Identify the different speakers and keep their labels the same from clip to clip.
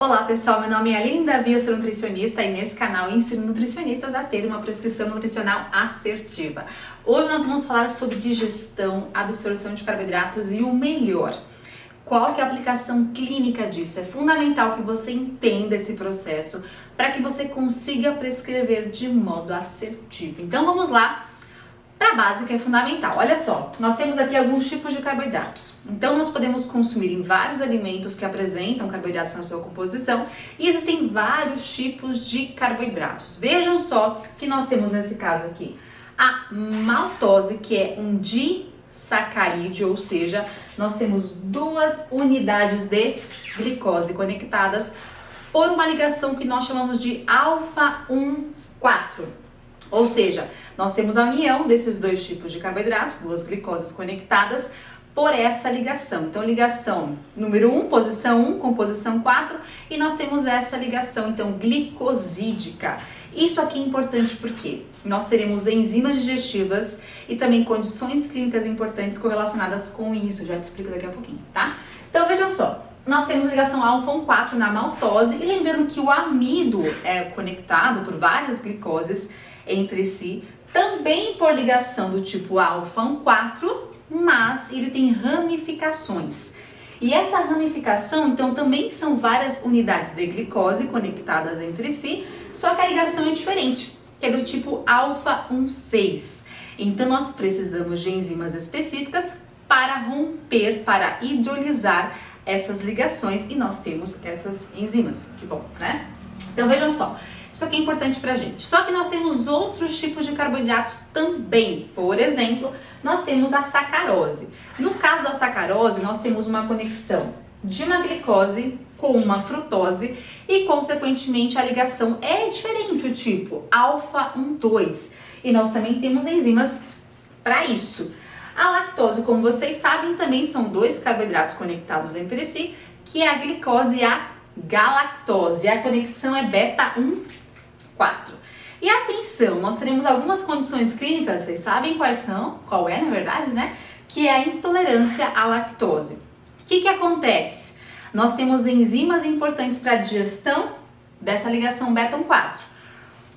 Speaker 1: Olá pessoal, meu nome é Aline Davi, eu sou nutricionista e nesse canal ensino nutricionistas a ter uma prescrição nutricional assertiva. Hoje nós vamos falar sobre digestão, absorção de carboidratos e o melhor. Qual que é a aplicação clínica disso? É fundamental que você entenda esse processo para que você consiga prescrever de modo assertivo. Então vamos lá. Para a base, que é fundamental. Olha só, nós temos aqui alguns tipos de carboidratos. Então, nós podemos consumir em vários alimentos que apresentam carboidratos na sua composição e existem vários tipos de carboidratos. Vejam só que nós temos nesse caso aqui a maltose, que é um disacarídeo, ou seja, nós temos duas unidades de glicose conectadas por uma ligação que nós chamamos de alfa-1,4. Ou seja, nós temos a união desses dois tipos de carboidratos, duas glicoses conectadas por essa ligação. Então, ligação número 1, posição 1, composição 4, e nós temos essa ligação, então, glicosídica. Isso aqui é importante porque nós teremos enzimas digestivas e também condições clínicas importantes correlacionadas com isso. Já te explico daqui a pouquinho, tá? Então, vejam só. Nós temos ligação alfa-1,4 na maltose e lembrando que o amido é conectado por várias glicoses entre si, também por ligação do tipo alfa-1,4, mas ele tem ramificações. E essa ramificação, então, também são várias unidades de glicose conectadas entre si, só que a ligação é diferente, que é do tipo alfa-1,6. Então, nós precisamos de enzimas específicas para romper, para hidrolisar essas ligações e nós temos essas enzimas. Que bom, né? Então, vejam só. Isso aqui é importante pra gente. Só que nós temos outros tipos de carboidratos também. Por exemplo, nós temos a sacarose. No caso da sacarose, nós temos uma conexão de uma glicose com uma frutose e, consequentemente, a ligação é diferente, o tipo alfa-1,2. E nós também temos enzimas para isso. A lactose, como vocês sabem, também são dois carboidratos conectados entre si, que é a glicose e a galactose. A conexão é beta-1,4. E atenção, nós teremos algumas condições clínicas, vocês sabem quais são? Qual é, na verdade, né? Que é a intolerância à lactose. O que acontece? Nós temos enzimas importantes para a digestão dessa ligação beta-1,4.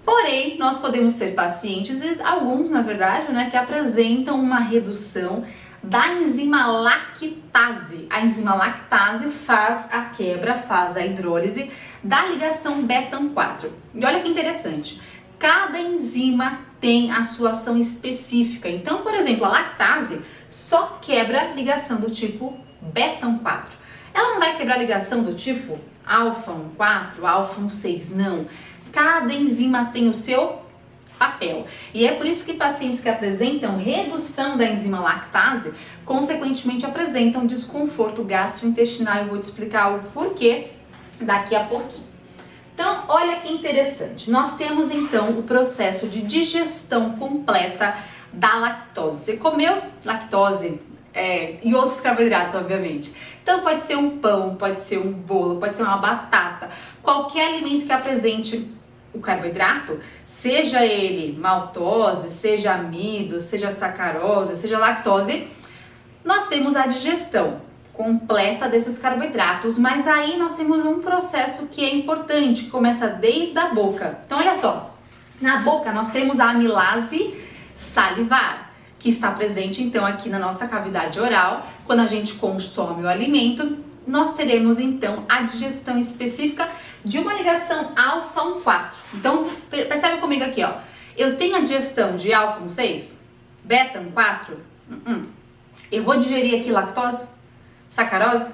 Speaker 1: Porém, nós podemos ter pacientes, alguns na verdade, né, que apresentam uma redução da enzima lactase. A enzima lactase faz a quebra, faz a hidrólise da ligação beta-1,4. E olha que interessante, cada enzima tem a sua ação específica. Então, por exemplo, a lactase só quebra a ligação do tipo beta-1,4. Ela não vai quebrar a ligação do tipo alfa-1,4, alfa-1,6, não. Cada enzima tem o seu papel. E é por isso que pacientes que apresentam redução da enzima lactase, consequentemente apresentam desconforto gastrointestinal. Eu vou te explicar o porquê daqui a pouquinho. Então, olha que interessante. Nós temos então o processo de digestão completa da lactose. Você comeu lactose e outros carboidratos, obviamente. Então, pode ser um pão, pode ser um bolo, pode ser uma batata, qualquer alimento que apresente o carboidrato, seja ele maltose, seja amido, seja sacarose, seja lactose, nós temos a digestão completa desses carboidratos, mas aí nós temos um processo que é importante, que começa desde a boca. Então, olha só, na boca nós temos a amilase salivar, que está presente então aqui na nossa cavidade oral. Quando a gente consome o alimento, nós teremos então a digestão específica de uma ligação alfa-1,4. Então, percebe comigo aqui, ó. Eu tenho a digestão de alfa-1,6, beta-1,4. Eu vou digerir aqui lactose? Sacarose?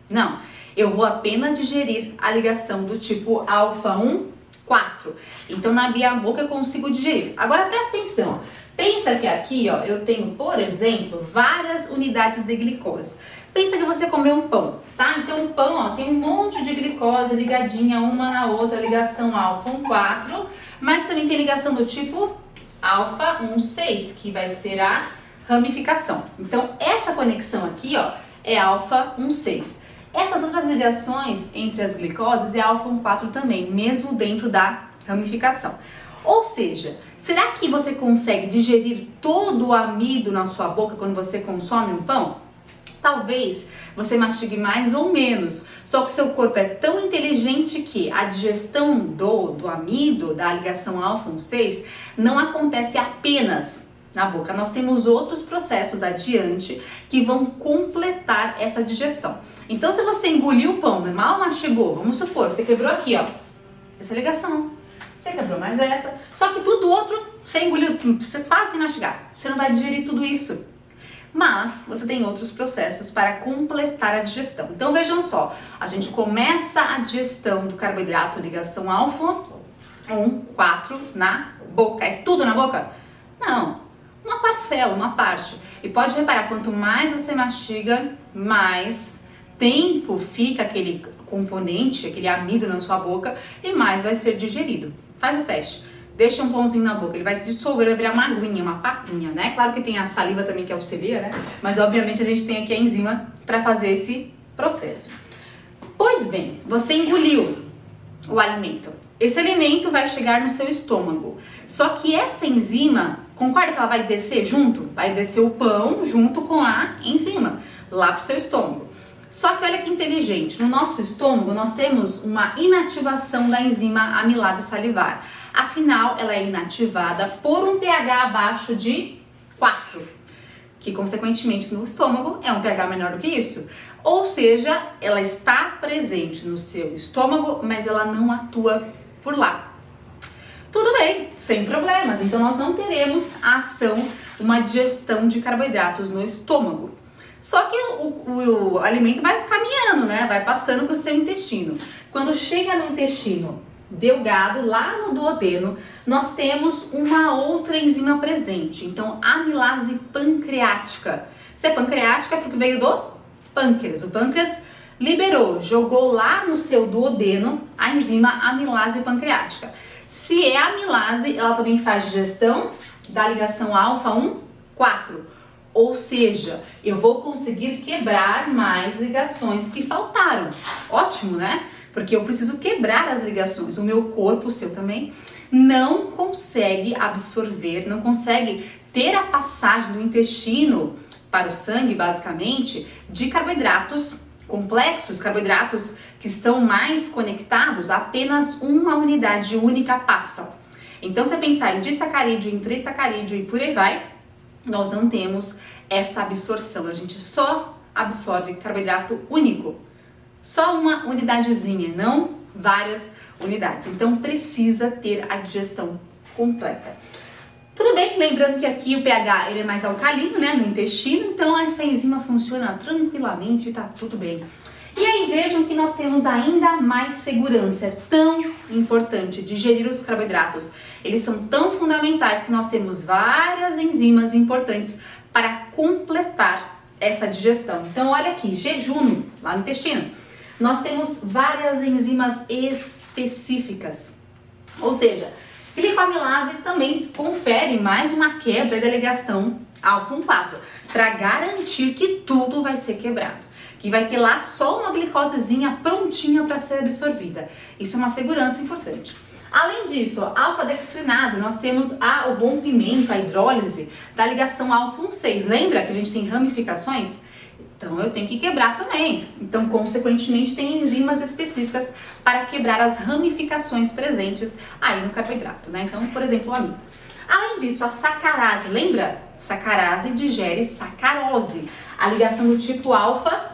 Speaker 1: Não. Eu vou apenas digerir a ligação do tipo alfa-1,4. Então, na minha boca eu consigo digerir. Agora, presta atenção. Pensa que aqui, ó, eu tenho, por exemplo, várias unidades de glicose. Pensa que você comeu um pão, tá? Então, o pão, ó, tem um monte de glicose ligadinha uma na outra, ligação alfa-1,4, mas também tem ligação do tipo alfa-1,6, que vai ser a ramificação. Então, essa conexão aqui, ó, é alfa-1,6. Essas outras ligações entre as glicoses é alfa-1,4 também, mesmo dentro da ramificação. Ou seja, será que você consegue digerir todo o amido na sua boca quando você consome um pão? Talvez você mastigue mais ou menos, só que o seu corpo é tão inteligente que a digestão do amido, da ligação alfa-1,6, não acontece apenas na boca. Nós temos outros processos adiante que vão completar essa digestão. Então, se você engoliu o pão, mal mastigou, vamos supor, você quebrou aqui, ó, essa ligação, você quebrou mais essa, só que tudo outro você engoliu, você quase sem mastigar, você não vai digerir tudo isso. Mas você tem outros processos para completar a digestão. Então vejam só, a gente começa a digestão do carboidrato ligação alfa 1, 4 na boca. É tudo na boca? Não, uma parcela, uma parte. E pode reparar, quanto mais você mastiga, mais tempo fica aquele componente, aquele amido na sua boca e mais vai ser digerido. Faz o teste. Deixa um pãozinho na boca, ele vai se dissolver, vai virar uma aguinha, uma papinha, né? Claro que tem a saliva também que auxilia, né? Mas obviamente a gente tem aqui a enzima para fazer esse processo. Pois bem, você engoliu o alimento. Esse alimento vai chegar no seu estômago. Só que essa enzima, concorda que ela vai descer junto? Vai descer o pão junto com a enzima lá pro seu estômago. Só que olha que inteligente, no nosso estômago nós temos uma inativação da enzima amilase salivar. Afinal, ela é inativada por um pH abaixo de 4, que consequentemente no estômago é um pH menor do que isso. Ou seja, ela está presente no seu estômago, mas ela não atua por lá. Tudo bem, sem problemas, então nós não teremos a ação, uma digestão de carboidratos no estômago. Só que o alimento vai caminhando, né? Vai passando para o seu intestino. Quando chega no intestino delgado, lá no duodeno, nós temos uma outra enzima presente. Então, amilase pancreática. Se é pancreática é porque veio do pâncreas. O pâncreas liberou, jogou lá no seu duodeno a enzima amilase pancreática. Se é amilase, ela também faz digestão da ligação alfa-1, 4. Ou seja, eu vou conseguir quebrar mais ligações que faltaram. Ótimo, né? Porque eu preciso quebrar as ligações. O meu corpo, o seu também, não consegue absorver, não consegue ter a passagem do intestino para o sangue, basicamente, de carboidratos complexos, carboidratos que estão mais conectados, apenas uma unidade única passa. Então, se você pensar em disacarídeo, em trisacarídeo e por aí vai, nós não temos essa absorção, a gente só absorve carboidrato único, só uma unidadezinha, não várias unidades, então precisa ter a digestão completa. Tudo bem, lembrando que aqui o pH ele é mais alcalino, né, no intestino, então essa enzima funciona tranquilamente e tá tudo bem. E aí vejam que nós temos ainda mais segurança, é tão importante digerir os carboidratos. Eles são tão fundamentais que nós temos várias enzimas importantes para completar essa digestão. Então olha aqui, jejum, lá no intestino, nós temos várias enzimas específicas. Ou seja, glicoamilase também confere mais uma quebra da ligação alfa-1,4 para garantir que tudo vai ser quebrado. Que vai ter lá só uma glicosezinha prontinha para ser absorvida. Isso é uma segurança importante. Além disso, alfa-dextrinase, nós temos o rompimento, a hidrólise da ligação alfa-1,6. Lembra que a gente tem ramificações? Então eu tenho que quebrar também. Então, consequentemente, tem enzimas específicas para quebrar as ramificações presentes aí no carboidrato, né? Então, por exemplo, o amido. Além disso, a sacarase, lembra? Sacarase digere sacarose, a ligação do tipo alfa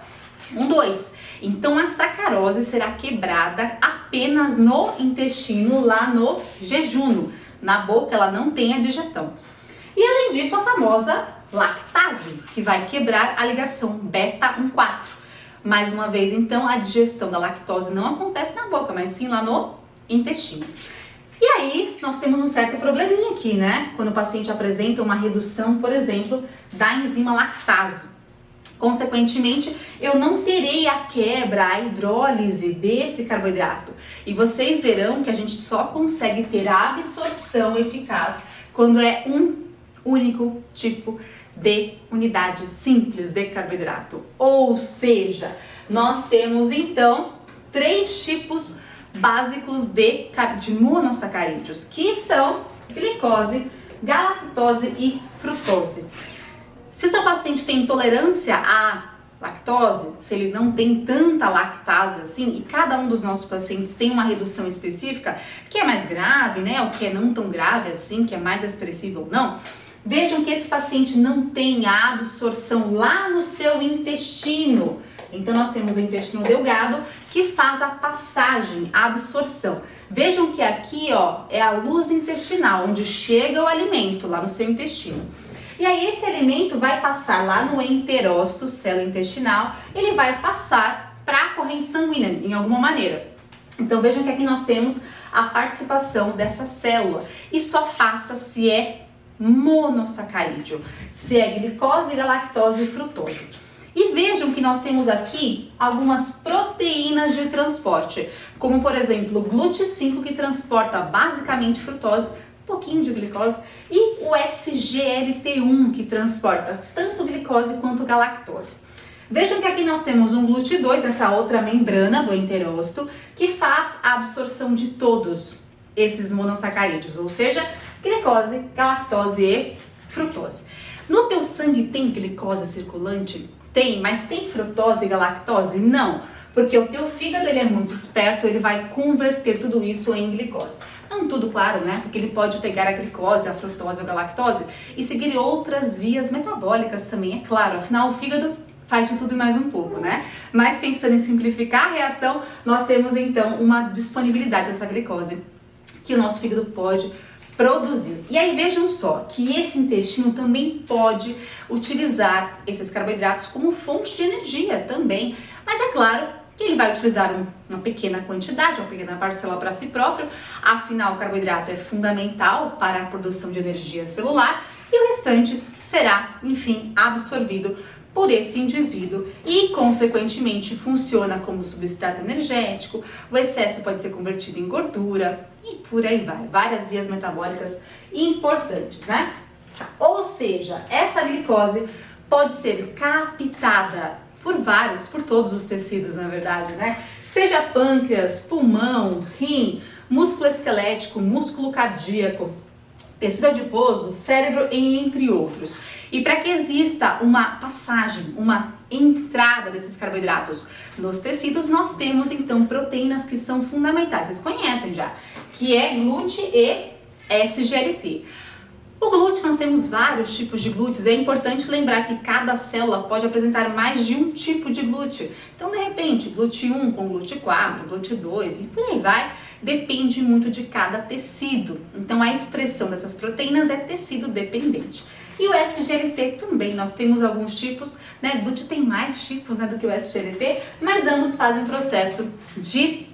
Speaker 1: 1,2. Então a sacarose será quebrada apenas no intestino, lá no jejuno. Na boca ela não tem a digestão. E além disso, a famosa lactase, que vai quebrar a ligação beta-1,4. Mais uma vez, então, a digestão da lactose não acontece na boca, mas sim lá no intestino. E aí, nós temos um certo probleminha aqui, né? Quando o paciente apresenta uma redução, por exemplo, da enzima lactase. Consequentemente, eu não terei a quebra, a hidrólise desse carboidrato. E vocês verão que a gente só consegue ter a absorção eficaz quando é um único tipo de unidade simples de carboidrato. Ou seja, nós temos então 3 tipos básicos de monossacarídeos, que são glicose, galactose e frutose. Se o seu paciente tem intolerância a lactose, se ele não tem tanta lactase assim, e cada um dos nossos pacientes tem uma redução específica, que é mais grave, né, ou que é não tão grave assim, que é mais expressivo ou não, vejam que esse paciente não tem a absorção lá no seu intestino. Então nós temos o intestino delgado que faz a passagem, a absorção. Vejam que aqui, ó, é a luz intestinal, onde chega o alimento lá no seu intestino. E aí esse alimento vai passar lá no enterócito, célula intestinal, ele vai passar para a corrente sanguínea, em alguma maneira. Então vejam que aqui nós temos a participação dessa célula. E só passa se é monossacarídeo, se é glicose, galactose e frutose. E vejam que nós temos aqui algumas proteínas de transporte, como por exemplo o GLUT5, que transporta basicamente frutose, um pouquinho de glicose, e o SGLT1, que transporta tanto glicose quanto galactose. Vejam que aqui nós temos um GLUT2, essa outra membrana do enterócito, que faz a absorção de todos esses monossacarídeos, ou seja, glicose, galactose e frutose. No teu sangue tem glicose circulante? Tem, mas tem frutose e galactose? Não, porque o teu fígado ele é muito esperto, ele vai converter tudo isso em glicose. Não tudo, claro, né? Porque ele pode pegar a glicose, a frutose ou a galactose e seguir outras vias metabólicas também, é claro. Afinal, o fígado faz de tudo e mais um pouco, né? Mas pensando em simplificar a reação, nós temos então uma disponibilidade dessa glicose que o nosso fígado pode produzir. E aí vejam só que esse intestino também pode utilizar esses carboidratos como fonte de energia também, mas é claro que ele vai utilizar uma pequena quantidade, uma pequena parcela para si próprio, afinal o carboidrato é fundamental para a produção de energia celular e o restante será, enfim, absorvido por esse indivíduo e, consequentemente, funciona como substrato energético, o excesso pode ser convertido em gordura e por aí vai, várias vias metabólicas importantes, né? Ou seja, essa glicose pode ser captada por todos os tecidos, na verdade, né? Seja pâncreas, pulmão, rim, músculo esquelético, músculo cardíaco, tecido adiposo, cérebro, entre outros. E para que exista uma passagem, uma entrada desses carboidratos nos tecidos, nós temos então proteínas que são fundamentais. Vocês conhecem já, que é GLUT e SGLT. O GLUT, nós temos vários tipos de GLUTs. É importante lembrar que cada célula pode apresentar mais de um tipo de GLUT. Então, de repente, GLUT1 com GLUT4, GLUT2 e por aí vai. Depende muito de cada tecido. Então, a expressão dessas proteínas é tecido dependente. E o SGLT também, nós temos alguns tipos, né? GLUT tem mais tipos, né, do que o SGLT, mas ambos fazem processo de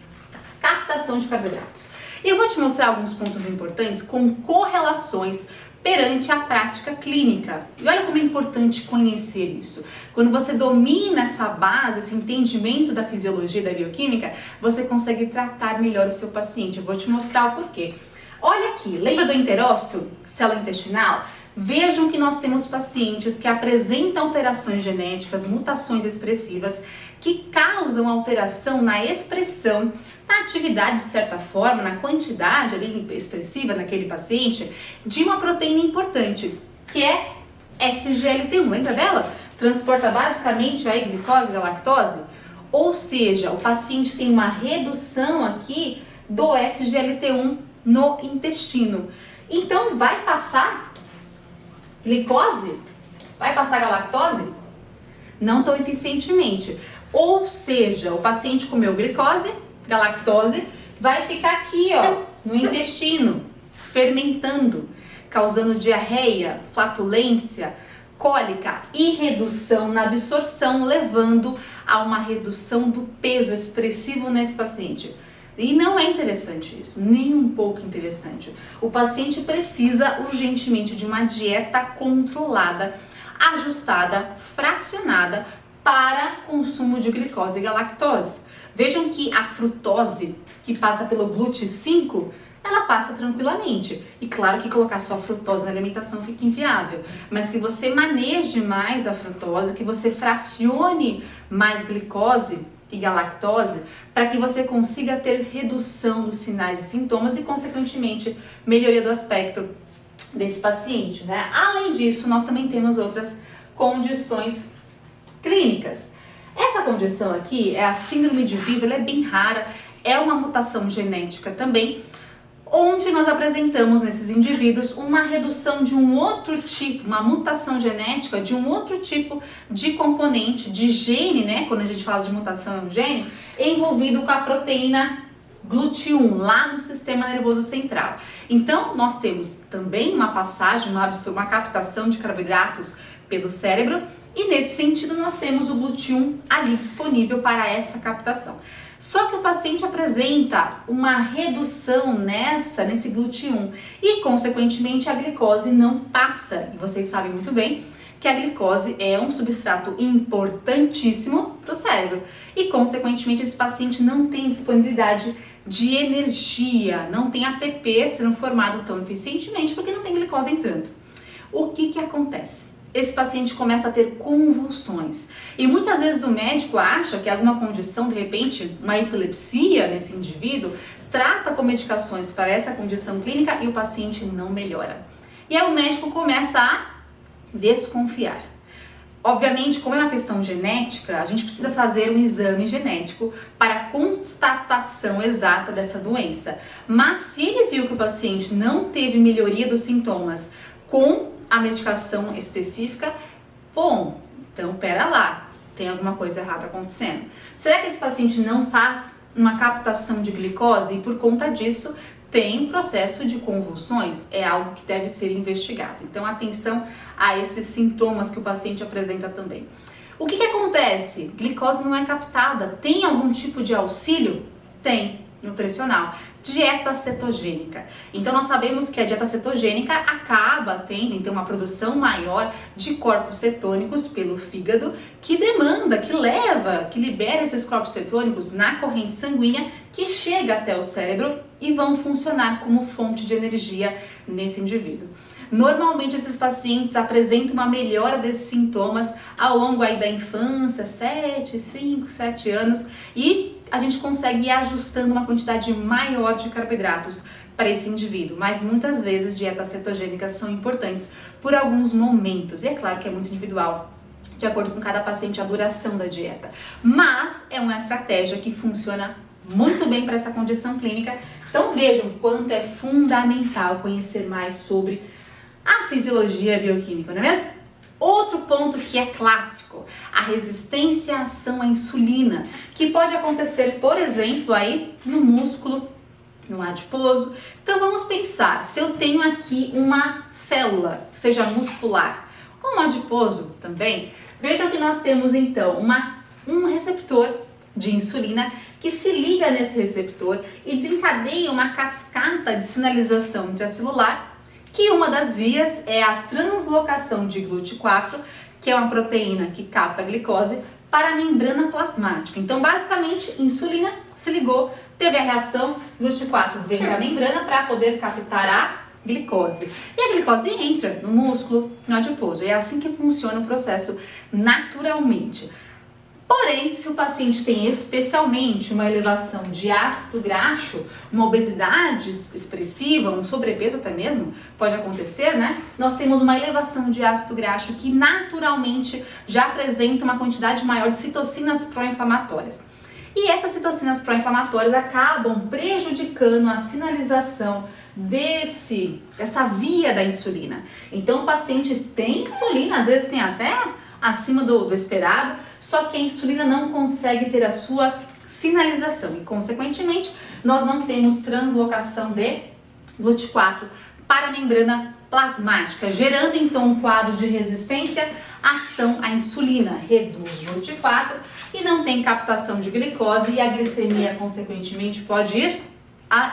Speaker 1: captação de carboidratos. E eu vou te mostrar alguns pontos importantes com correlações perante a prática clínica. E olha como é importante conhecer isso. Quando você domina essa base, esse entendimento da fisiologia e da bioquímica, você consegue tratar melhor o seu paciente. Eu vou te mostrar o porquê. Olha aqui, lembra do enterócito, célula intestinal? Vejam que nós temos pacientes que apresentam alterações genéticas, mutações expressivas, que causam alteração na expressão, na atividade de certa forma, na quantidade ali expressiva naquele paciente, de uma proteína importante, que é SGLT1. Lembra dela? Transporta basicamente a glicose e galactose. Ou seja, o paciente tem uma redução aqui do SGLT1 no intestino. Então, vai passar glicose? Vai passar galactose? Não tão eficientemente. Ou seja, o paciente comeu glicose, galactose, vai ficar aqui, ó, no intestino, fermentando, causando diarreia, flatulência, cólica e redução na absorção, levando a uma redução do peso expressivo nesse paciente. E não é interessante isso, nem um pouco interessante. O paciente precisa urgentemente de uma dieta controlada, ajustada, fracionada para consumo de glicose e galactose. Vejam que a frutose, que passa pelo GLUT5, ela passa tranquilamente. E claro que colocar só frutose na alimentação fica inviável, mas que você maneje mais a frutose, que você fracione mais glicose e galactose, para que você consiga ter redução dos sinais e sintomas e, consequentemente, melhoria do aspecto desse paciente, né? Além disso, nós também temos outras condições clínicas. Essa condição aqui é a síndrome de Vivo, ela é bem rara, é uma mutação genética também, onde nós apresentamos nesses indivíduos uma redução de um outro tipo, uma mutação genética de um outro tipo de componente, de gene, né? Quando a gente fala de mutação é um gene, envolvido com a proteína GLUT1, lá no sistema nervoso central. Então, nós temos também uma passagem, uma captação de carboidratos pelo cérebro, e nesse sentido nós temos o GLUT1 ali disponível para essa captação. Só que o paciente apresenta uma redução nesse GLUT1 e, consequentemente, a glicose não passa. E vocês sabem muito bem que a glicose é um substrato importantíssimo para o cérebro. E, consequentemente, esse paciente não tem disponibilidade de energia, não tem ATP sendo formado tão eficientemente porque não tem glicose entrando. O que acontece? Esse paciente começa a ter convulsões. E muitas vezes o médico acha que alguma condição, de repente, uma epilepsia nesse indivíduo, trata com medicações para essa condição clínica e o paciente não melhora. E aí o médico começa a desconfiar. Obviamente, como é uma questão genética, a gente precisa fazer um exame genético para a constatação exata dessa doença. Mas se ele viu que o paciente não teve melhoria dos sintomas com a medicação específica, bom, então pera lá, tem alguma coisa errada acontecendo. Será que esse paciente não faz uma captação de glicose e por conta disso tem processo de convulsões? É algo que deve ser investigado. Então atenção a esses sintomas que o paciente apresenta também. O que acontece? Glicose não é captada. Tem algum tipo de auxílio? Tem, nutricional. Dieta cetogênica. Então nós sabemos que a dieta cetogênica acaba tendo então uma produção maior de corpos cetônicos pelo fígado, que demanda, que leva, que libera esses corpos cetônicos na corrente sanguínea que chega até o cérebro e vão funcionar como fonte de energia nesse indivíduo. Normalmente esses pacientes apresentam uma melhora desses sintomas ao longo aí da infância, 5, 7 anos, e a gente consegue ir ajustando uma quantidade maior de carboidratos para esse indivíduo, mas muitas vezes dietas cetogênicas são importantes por alguns momentos, e é claro que é muito individual, de acordo com cada paciente, a duração da dieta, mas é uma estratégia que funciona muito bem para essa condição clínica. Então vejam quanto é fundamental conhecer mais sobre a fisiologia bioquímica, não é mesmo? Outro ponto que é clássico, a resistência à ação à insulina, que pode acontecer, por exemplo, aí no músculo, no adiposo. Então vamos pensar, se eu tenho aqui uma célula, seja muscular, ou um adiposo também, vejam que nós temos então um receptor de insulina que se liga nesse receptor e desencadeia uma cascata de sinalização intracelular, que uma das vias é a translocação de GLUT4, que é uma proteína que capta a glicose, para a membrana plasmática. Então, basicamente, insulina se ligou, teve a reação, GLUT4 vem para a membrana para poder captar a glicose. E a glicose entra no músculo, no adiposo. É assim que funciona o processo naturalmente. Porém, se o paciente tem especialmente uma elevação de ácido graxo, uma obesidade expressiva, um sobrepeso até mesmo, pode acontecer, né? Nós temos uma elevação de ácido graxo que naturalmente já apresenta uma quantidade maior de citocinas pró-inflamatórias. E essas citocinas pró-inflamatórias acabam prejudicando a sinalização dessa via da insulina. Então o paciente tem insulina, às vezes tem até acima do esperado, só que a insulina não consegue ter a sua sinalização e, consequentemente, nós não temos translocação de GLUT4 para a membrana plasmática, gerando então um quadro de resistência à ação à insulina, reduz o GLUT4 e não tem captação de glicose e a glicemia, consequentemente, pode ir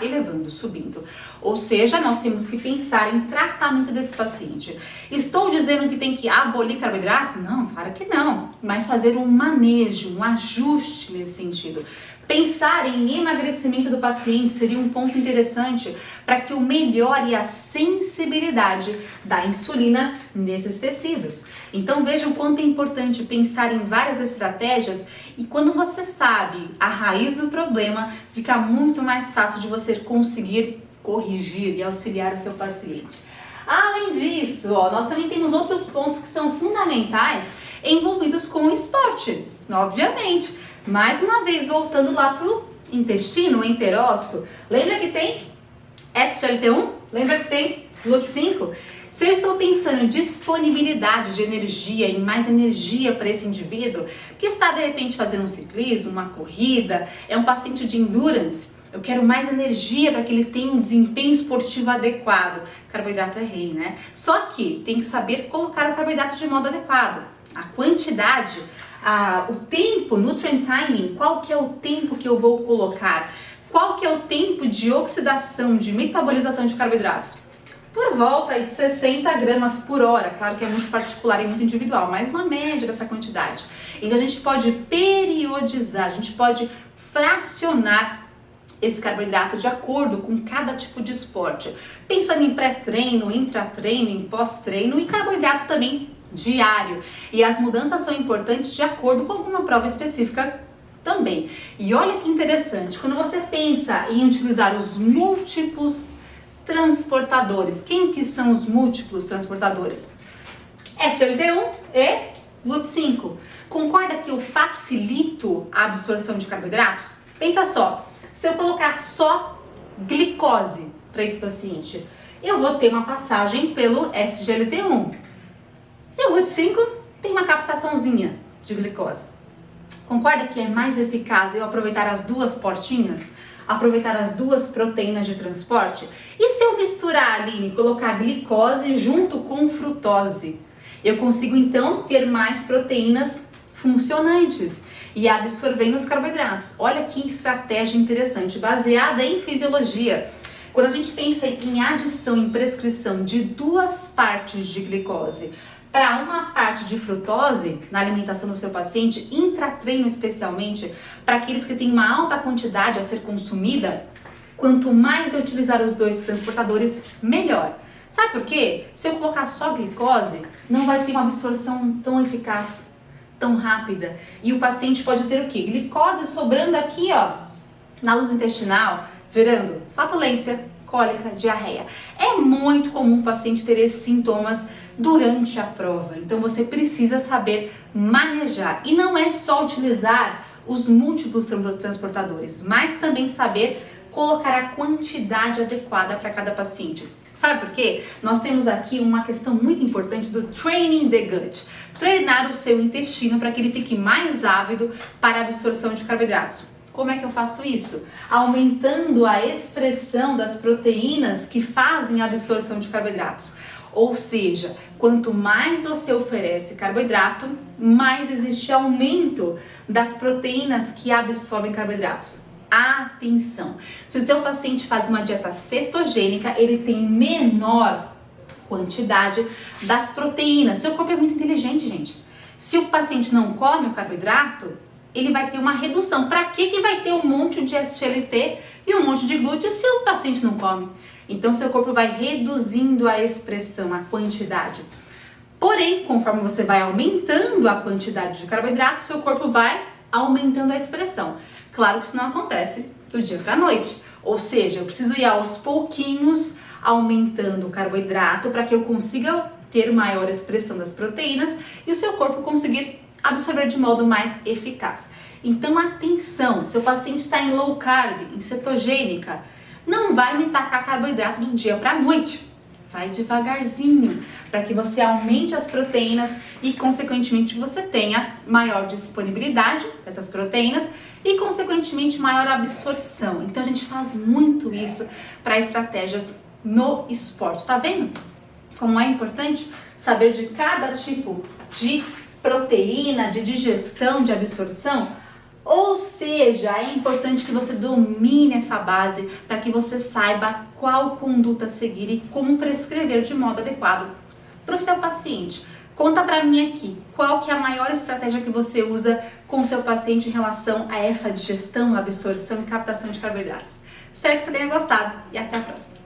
Speaker 1: elevando, subindo. Ou seja, nós temos que pensar em tratamento desse paciente. Estou dizendo que tem que abolir carboidrato? Não, claro que não. Mas fazer um manejo, um ajuste nesse sentido. Pensar em emagrecimento do paciente seria um ponto interessante para que eu melhore a sensibilidade da insulina nesses tecidos. Então vejam o quanto é importante pensar em várias estratégias e quando você sabe a raiz do problema, fica muito mais fácil de você conseguir corrigir e auxiliar o seu paciente. Além disso, nós também temos outros pontos que são fundamentais envolvidos com o esporte, obviamente. Mais uma vez, voltando lá pro intestino, o enterócito, lembra que tem SGLT1? Lembra que tem GLUT5? Se eu estou pensando em disponibilidade de energia, em mais energia para esse indivíduo, que está de repente fazendo um ciclismo, uma corrida, é um paciente de endurance, eu quero mais energia para que ele tenha um desempenho esportivo adequado. Carboidrato é rei, né? Só que tem que saber colocar o carboidrato de modo adequado. A quantidade, o tempo, nutrient timing, qual que é o tempo que eu vou colocar? Qual que é o tempo de oxidação, de metabolização de carboidratos? Por volta de 60 gramas por hora. Claro que é muito particular e muito individual, mas uma média dessa quantidade. Então a gente pode periodizar, a gente pode fracionar esse carboidrato de acordo com cada tipo de esporte. Pensando em pré-treino, intratreino, em pós-treino e carboidrato também diário. E as mudanças são importantes de acordo com alguma prova específica também. E olha que interessante, quando você pensa em utilizar os múltiplos transportadores, quem que são os múltiplos transportadores? SGLT1 e GLUT5. Concorda que eu facilito a absorção de carboidratos? Pensa só, se eu colocar só glicose para esse paciente, eu vou ter uma passagem pelo SGLT1. E o GLUT5 tem uma captaçãozinha de glicose. Concorda que é mais eficaz eu aproveitar as duas portinhas? Aproveitar as duas proteínas de transporte? E se eu misturar, Aline, colocar glicose junto com frutose? Eu consigo então ter mais proteínas funcionantes e absorvendo os carboidratos. Olha que estratégia interessante, baseada em fisiologia. Quando a gente pensa em adição, em prescrição de duas partes de glicose para uma parte de frutose na alimentação do seu paciente, intratreino especialmente, para aqueles que têm uma alta quantidade a ser consumida, quanto mais eu utilizar os dois transportadores, melhor. Sabe por quê? Se eu colocar só glicose, não vai ter uma absorção tão eficaz, tão rápida. E o paciente pode ter o quê? Glicose sobrando aqui, ó, na luz intestinal, gerando flatulência, cólica, diarreia. É muito comum o paciente ter esses sintomas durante a prova. Então você precisa saber manejar. E não é só utilizar os múltiplos transportadores, mas também saber colocar a quantidade adequada para cada paciente. Sabe por quê? Nós temos aqui uma questão muito importante do training the gut. Treinar o seu intestino para que ele fique mais ávido para a absorção de carboidratos. Como é que eu faço isso? Aumentando a expressão das proteínas que fazem a absorção de carboidratos. Ou seja, quanto mais você oferece carboidrato, mais existe aumento das proteínas que absorvem carboidratos. Atenção! Se o seu paciente faz uma dieta cetogênica, ele tem menor quantidade das proteínas. Seu corpo é muito inteligente, gente. Se o paciente não come o carboidrato, ele vai ter uma redução. Para que vai ter um monte de SGLT e um monte de glúten se o paciente não come? Então, seu corpo vai reduzindo a expressão, a quantidade. Porém, conforme você vai aumentando a quantidade de carboidrato, seu corpo vai aumentando a expressão. Claro que isso não acontece do dia para a noite. Ou seja, eu preciso ir aos pouquinhos aumentando o carboidrato para que eu consiga ter maior expressão das proteínas e o seu corpo conseguir absorver de modo mais eficaz. Então, atenção, seu paciente está em low carb, em cetogênica, não vai me tacar carboidrato do dia para a noite. Vai devagarzinho, para que você aumente as proteínas e, consequentemente, você tenha maior disponibilidade dessas proteínas e, consequentemente, maior absorção. Então, a gente faz muito isso para estratégias no esporte. Tá vendo como é importante saber de cada tipo de proteína, de digestão, de absorção? Ou seja, é importante que você domine essa base para que você saiba qual conduta seguir e como prescrever de modo adequado para o seu paciente. Conta para mim aqui, qual que é a maior estratégia que você usa com o seu paciente em relação a essa digestão, absorção e captação de carboidratos. Espero que você tenha gostado e até a próxima.